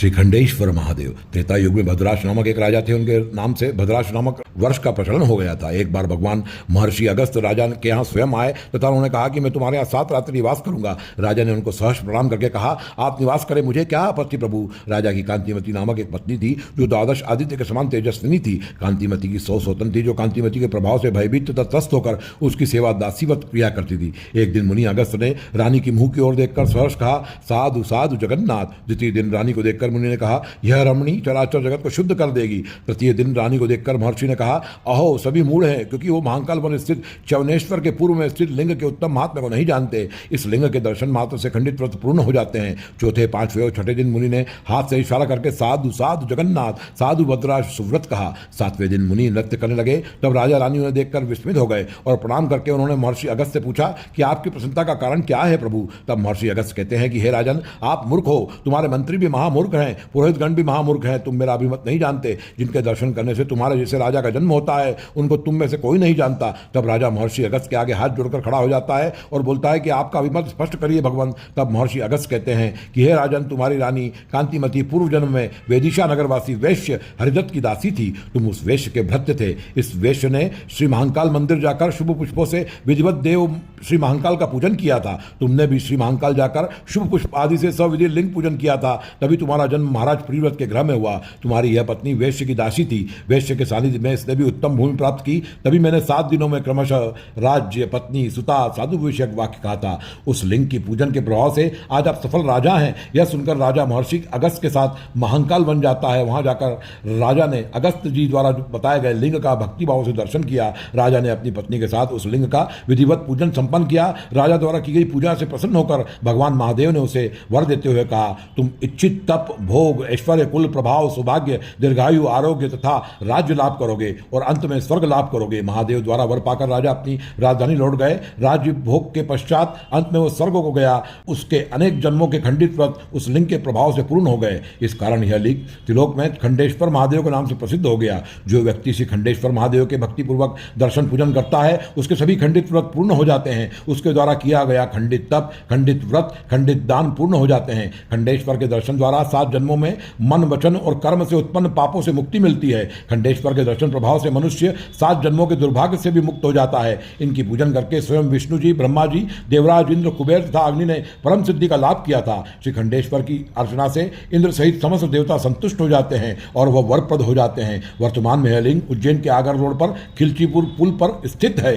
श्री खंडेश्वर महादेव। त्रेता युग में भद्राश नामक एक राजा थे, उनके नाम से भद्राश नामक वर्ष का प्रचलन हो गया था। एक बार भगवान महर्षि अगस्त राजा के यहाँ स्वयं आए तथा उन्होंने कहा कि मैं तुम्हारे यहाँ 7 रात्रि निवास करूंगा। राजा ने उनको सहर्ष प्रणाम करके कहा, आप निवास करें, मुझे क्या आपत्ति प्रभु। राजा की कांतिमती नामक एक पत्नी थी जो द्वादश आदित्य के समान तेजस्विनी थी। कांतिमती की 100 सौतन थी जो कांतिमती के प्रभाव से भयभीत तथा त्रस्त होकर उसकी सेवा दासीवत क्रिया करती थी। एक दिन मुनि अगस्त ने रानी की मुंह की ओर देखकर सहर्ष कहा, साधु साधु जगन्नाथ। द्वितीय दिन रानी को देखकर मुनि ने कहा, यह रमणी चराचर जगत को शुद्ध कर देगी। तृतीय दिन रानी को देखकर महर्षि ने कहा, अहो सभी मूढ़ हैं, क्योंकि वो महाकाल वन स्थित च्यवनेश्वर के पूर्व में स्थित लिंग के उत्तम महात्म्य को नहीं जानते। इस लिंग के दर्शन मात्र से खंडित व्रत पूर्ण हो जाते हैं। चौथे, पांचवें और छठे दिन मुनि ने हाथ से इशारा करके साधु साधु जगन्नाथ, साधु भद्राश सुव्रत कहा। सातवें दिन मुनि नृत्य करने लगे। तब राजा रानी उन्हें देखकर विस्मित हो गए और प्रणाम करके उन्होंने महर्षि अगस्त से पूछा कि आपकी प्रसन्नता का कारण क्या है प्रभु। तब महर्षि अगस्त कहते हैं कि हे राजन, आप मूर्ख हो, तुम्हारे मंत्री भी महामूर्ख हैं, पुरोहित गण भी महामूर्ख हैं, तुम मेरा अभिमत नहीं जानते। जिनके दर्शन करने से तुम्हारे जैसे राजा का जन्म होता है उनको तुम में से कोई नहीं जानता। तब राजा महर्षि अगस्त के आगे हाथ जोड़कर खड़ा हो जाता है और बोलता है कि आपका अभिमत स्पष्ट करिए भगवान। तब महर्षि अगस्त कहते हैं कि हे राजन, तुम्हारी रानी कांतिमती पूर्व जन्म में वेदिशा नगरवासी वैश्य हरिदत्त की दासी थी। तुम उस वैश्य के भृत्य थे। इस वैश्य ने श्री महाकाल मंदिर जाकर शुभ पुष्पों से विधिवत देव श्री महाकाल का पूजन किया था। तुमने भी श्री महाकाल जाकर शुभ पुष्प आदि से सविधि लिंग पूजन किया था। तभी तुम्हारा जन्म महाराज प्रियव्रत के गृह में हुआ। तुम्हारी यह पत्नी वैश्य की दासी थी। वैश्य के सानिध्य में इसने भी उत्तम भूमि प्राप्त की। तभी मैंने 7 दिनों में क्रमशः राज्य, पत्नी, सुता, साधु विषयक वाक्य कहा था। उस लिंग की पूजन के प्रभाव से आज आप सफल राजा हैं। यह सुनकर राजा महर्षि अगस्त के साथ महाकाल बन जाता है। वहां जाकर राजा ने अगस्त जी द्वारा बताए गए लिंग का भक्ति भाव से दर्शन किया। राजा ने अपनी पत्नी के साथ उस लिंग का विधिवत पूजन संपन्न किया। राजा द्वारा की गई पूजा से प्रसन्न होकर भगवान महादेव ने उसे वर देते हुए कहा, तुम इच्छित तप, भोग, ऐश्वर्य, कुल, प्रभाव, सौभाग्य, दीर्घायु, आरोग्य तथा राज्य लाभ करोगे और अंत में स्वर्ग लाभ करोगे। महादेव द्वारा वर पाकर राजा अपनी राजधानी लौट गए। राज्य भोग के पश्चात अंत में वो स्वर्ग को गया। उसके अनेक जन्मों के खंडित व्रत उस लिंग के प्रभाव से पूर्ण हो गए। इस कारण यह लिंग त्रिलोक में खंडेश्वर महादेव के नाम से प्रसिद्ध हो गया। जो व्यक्ति श्री खंडेश्वर महादेव के भक्तिपूर्वक दर्शन पूजन करता है उसके सभी खंडित व्रत पूर्ण हो जाते हैं। उसके द्वारा किया गया खंडित तप, खंडित व्रत, खंडित दान पूर्ण हो जाते हैं। खंडेश्वर के दर्शन द्वारा 7 जन्मों में मन, वचन और कर्म से उत्पन्न पापों से मुक्ति मिलती है। खंडेश्वर के दर्शन प्रभाव से मनुष्य 7 जन्मों के दुर्भाग्य से भी मुक्त हो जाता है। इनकी पूजन करके स्वयं विष्णु जी, ब्रह्मा जी, देवराज, इंद्र, कुबेर तथा अग्नि ने परम सिद्धि का लाभ किया था। श्री खंडेश्वर की अर्चना से इंद्र सहित समस्त देवता संतुष्ट हो जाते हैं और वह वरप्रद हो जाते हैं। वर्तमान में यह लिंग उज्जैन के आगर रोड पर खिलचीपुर पुल पर स्थित है।